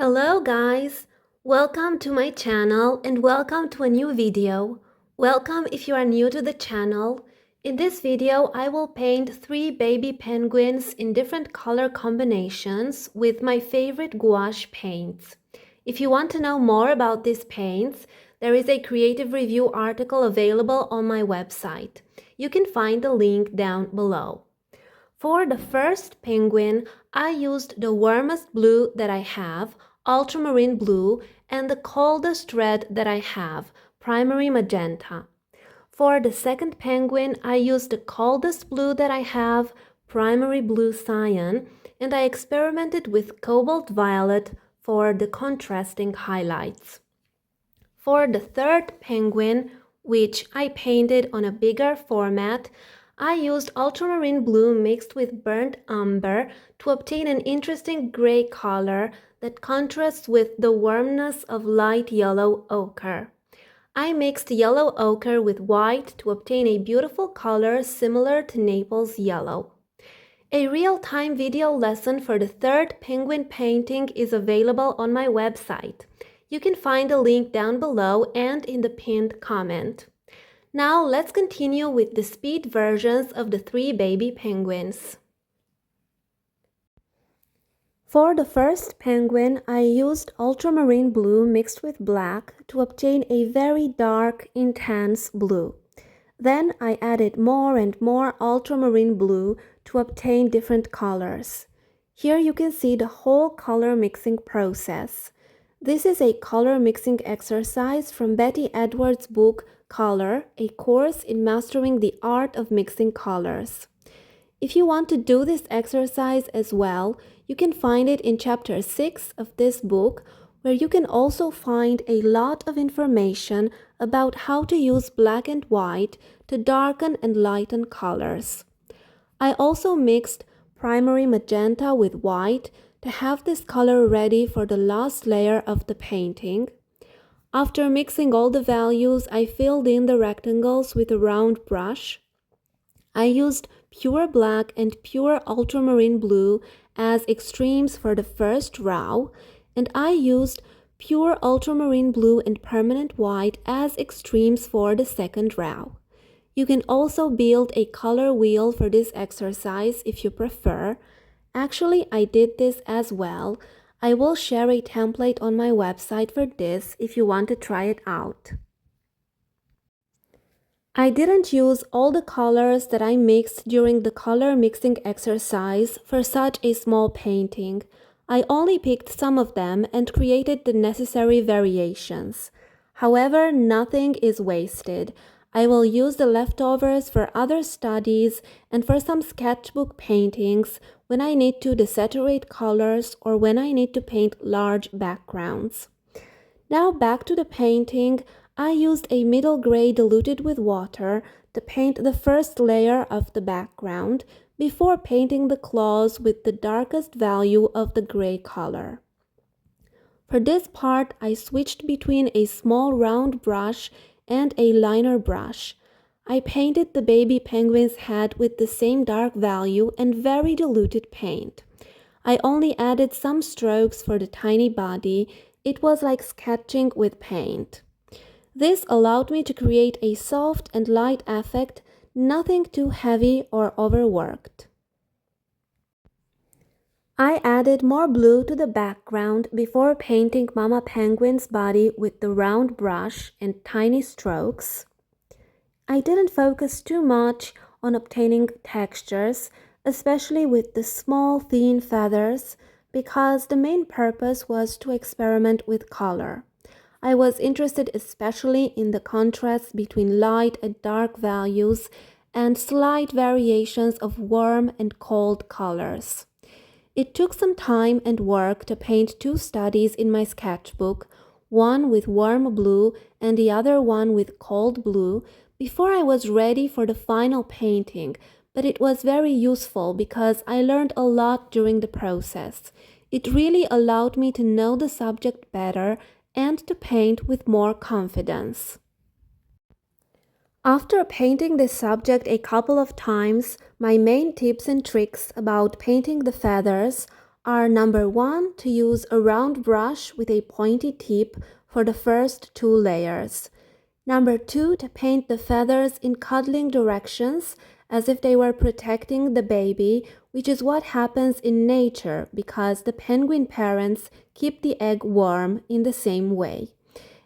Hello guys! Welcome to my channel and welcome to a new video. Welcome if you are new to the channel. In this video I will paint 3 baby penguins in different color combinations with my favorite gouache paints. If you want to know more about these paints, there is a creative review article available on my website. You can find the link down below. For the first penguin, I used the warmest blue that I have, ultramarine blue, and the coldest red that I have, primary magenta. For the second penguin, I used the coldest blue that I have, primary blue cyan, and I experimented with cobalt violet for the contrasting highlights. For the third penguin, which I painted on a bigger format, I used ultramarine blue mixed with burnt umber to obtain an interesting gray color that contrasts with the warmness of light yellow ochre. I mixed yellow ochre with white to obtain a beautiful color similar to Naples Yellow. A real-time video lesson for the third penguin painting is available on my website. You can find the link down below and in the pinned comment. Now let's continue with the speed versions of the 3 baby penguins. For the first penguin, I used ultramarine blue mixed with black to obtain a very dark, intense blue. Then I added more and more ultramarine blue to obtain different colors. Here you can see the whole color mixing process. This is a color mixing exercise from Betty Edwards' book Color, a course in mastering the art of mixing colors. If you want to do this exercise as well, you can find it in chapter 6 of this book, where you can also find a lot of information about how to use black and white to darken and lighten colors. I also mixed primary magenta with white to have this color ready for the last layer of the painting. After mixing all the values, I filled in the rectangles with a round brush. I used pure black and pure ultramarine blue as extremes for the first row, and I used pure ultramarine blue and permanent white as extremes for the second row. You can also build a color wheel for this exercise if you prefer. Actually, I did this as well. I will share a template on my website for this if you want to try it out. I didn't use all the colors that I mixed during the color mixing exercise for such a small painting. I only picked some of them and created the necessary variations. However, nothing is wasted. I will use the leftovers for other studies and for some sketchbook paintings when I need to desaturate colors or when I need to paint large backgrounds. Now back to the painting. I used a middle gray diluted with water to paint the first layer of the background before painting the claws with the darkest value of the gray color. For this part, I switched between a small round brush and a liner brush. I painted the baby penguin's head with the same dark value and very diluted paint. I only added some strokes for the tiny body. It was like sketching with paint. This allowed me to create a soft and light effect, nothing too heavy or overworked. I added more blue to the background before painting Mama Penguin's body with the round brush and tiny strokes. I didn't focus too much on obtaining textures, especially with the small thin feathers, because the main purpose was to experiment with color. I was interested especially in the contrast between light and dark values and slight variations of warm and cold colors. It took some time and work to paint 2 studies in my sketchbook, one with warm blue and the other one with cold blue, before I was ready for the final painting, but it was very useful because I learned a lot during the process. It really allowed me to know the subject better and to paint with more confidence. After painting this subject a couple of times, my main tips and tricks about painting the feathers are number 1, to use a round brush with a pointy tip for the first 2 layers. Number 2, to paint the feathers in cuddling directions as if they were protecting the baby, which is what happens in nature because the penguin parents keep the egg warm in the same way.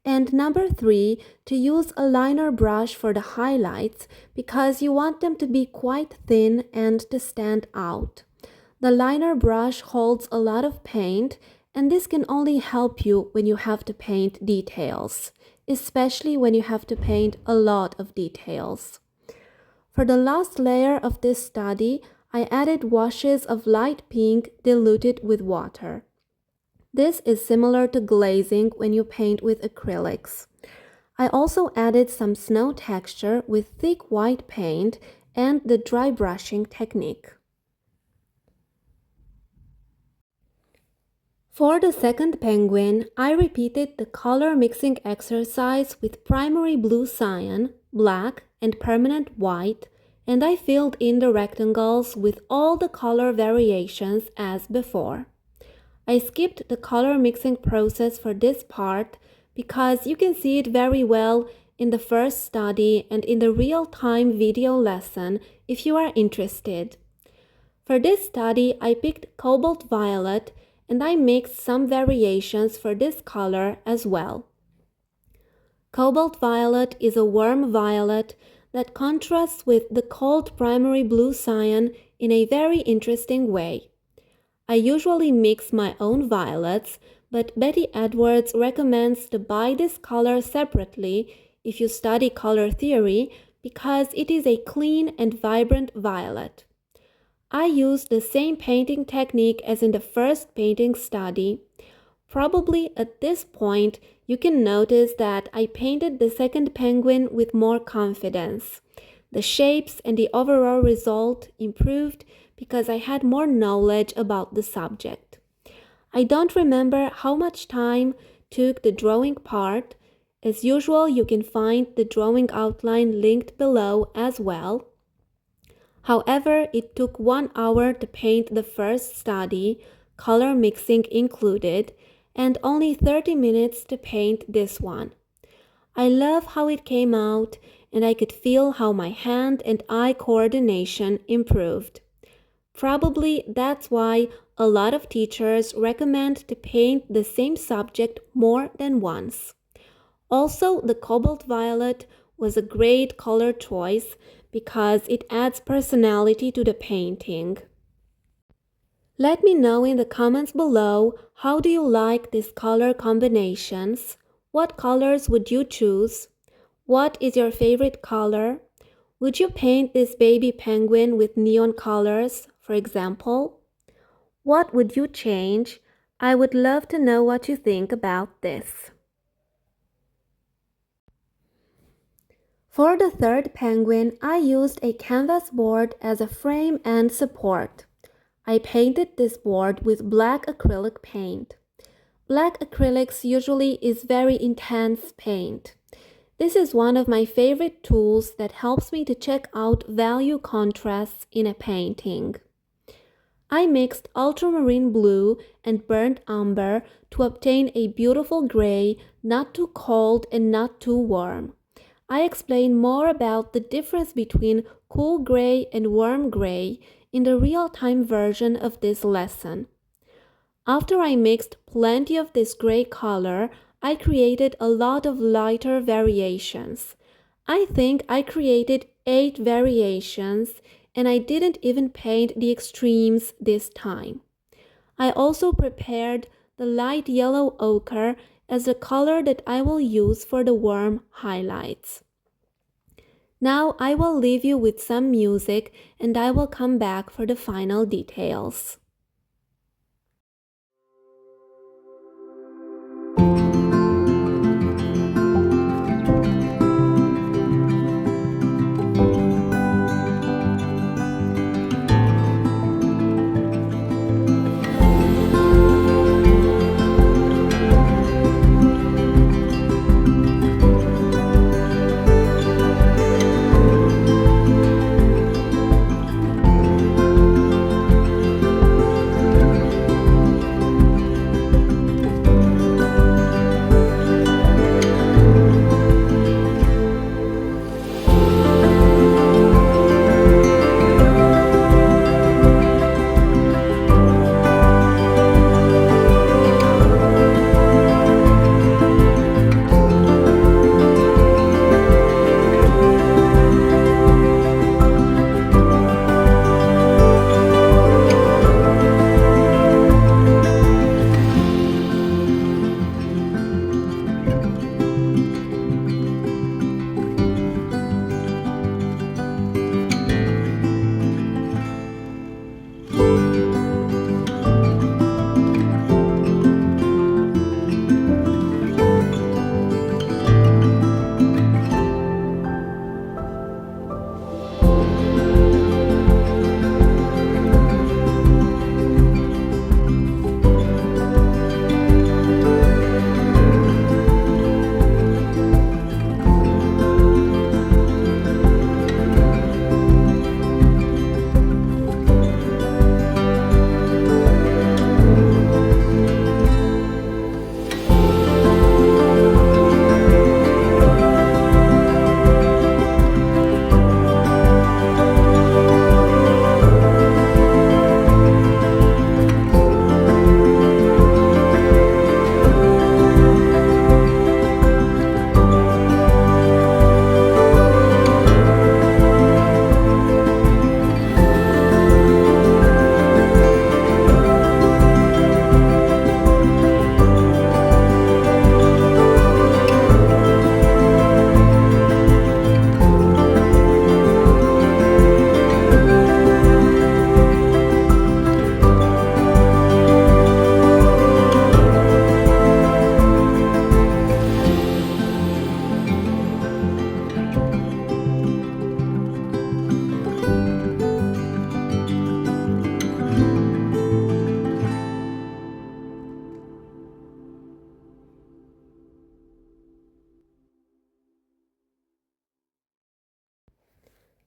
And number 3, to use a liner brush for the highlights because you want them to be quite thin and to stand out. The liner brush holds a lot of paint, and this can only help you when you have to paint details, especially when you have to paint a lot of details. For the last layer of this study, I added washes of light pink diluted with water. This is similar to glazing when you paint with acrylics. I also added some snow texture with thick white paint and the dry brushing technique. For the second penguin, I repeated the color mixing exercise with primary blue cyan, black, and permanent white, and I filled in the rectangles with all the color variations as before. I skipped the color mixing process for this part because you can see it very well in the first study and in the real-time video lesson if you are interested. For this study, I picked cobalt violet and I mixed some variations for this color as well. Cobalt violet is a warm violet that contrasts with the cold primary blue cyan in a very interesting way. I usually mix my own violets, but Betty Edwards recommends to buy this color separately if you study color theory because it is a clean and vibrant violet. I used the same painting technique as in the first painting study. Probably at this point, you can notice that I painted the second penguin with more confidence. The shapes and the overall result improved because I had more knowledge about the subject. I don't remember how much time took the drawing part. As usual, you can find the drawing outline linked below as well. However, it took 1 hour to paint the first study, color mixing included, and only 30 minutes to paint this one. I love how it came out, and I could feel how my hand and eye coordination improved. Probably that's why a lot of teachers recommend to paint the same subject more than once. Also, the cobalt violet was a great color choice because it adds personality to the painting. Let me know in the comments below, how do you like these color combinations? What colors would you choose? What is your favorite color? Would you paint this baby penguin with neon colors, for example? What would you change? I would love to know what you think about this. For the third penguin, I used a canvas board as a frame and support. I painted this board with black acrylic paint. Black acrylics usually is very intense paint. This is one of my favorite tools that helps me to check out value contrasts in a painting. I mixed ultramarine blue and burnt umber to obtain a beautiful gray, not too cold and not too warm. I explain more about the difference between cool gray and warm gray in the real-time version of this lesson. After I mixed plenty of this gray color, I created a lot of lighter variations. I think I created 8 variations, and I didn't even paint the extremes this time. I also prepared the light yellow ochre as the color that I will use for the warm highlights. Now I will leave you with some music and I will come back for the final details.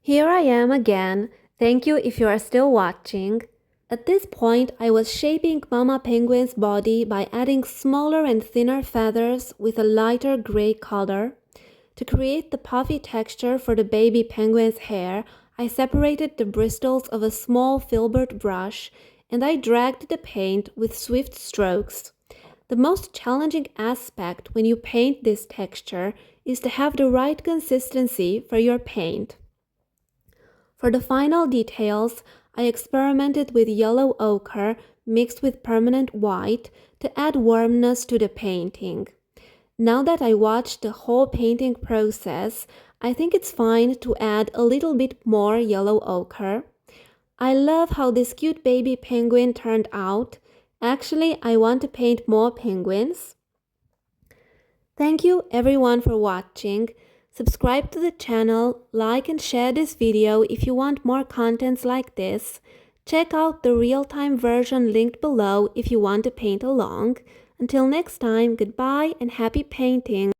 Here I am again. Thank you if you are still watching. At this point, I was shaping Mama Penguin's body by adding smaller and thinner feathers with a lighter gray color. To create the puffy texture for the baby penguin's hair, I separated the bristles of a small filbert brush and I dragged the paint with swift strokes. The most challenging aspect when you paint this texture is to have the right consistency for your paint. For the final details, I experimented with yellow ochre mixed with permanent white to add warmness to the painting. Now that I watched the whole painting process, I think it's fine to add a little bit more yellow ochre. I love how this cute baby penguin turned out. Actually, I want to paint more penguins. Thank you everyone for watching. Subscribe to the channel, like and share this video if you want more contents like this. Check out the real-time version linked below if you want to paint along. Until next time, goodbye and happy painting!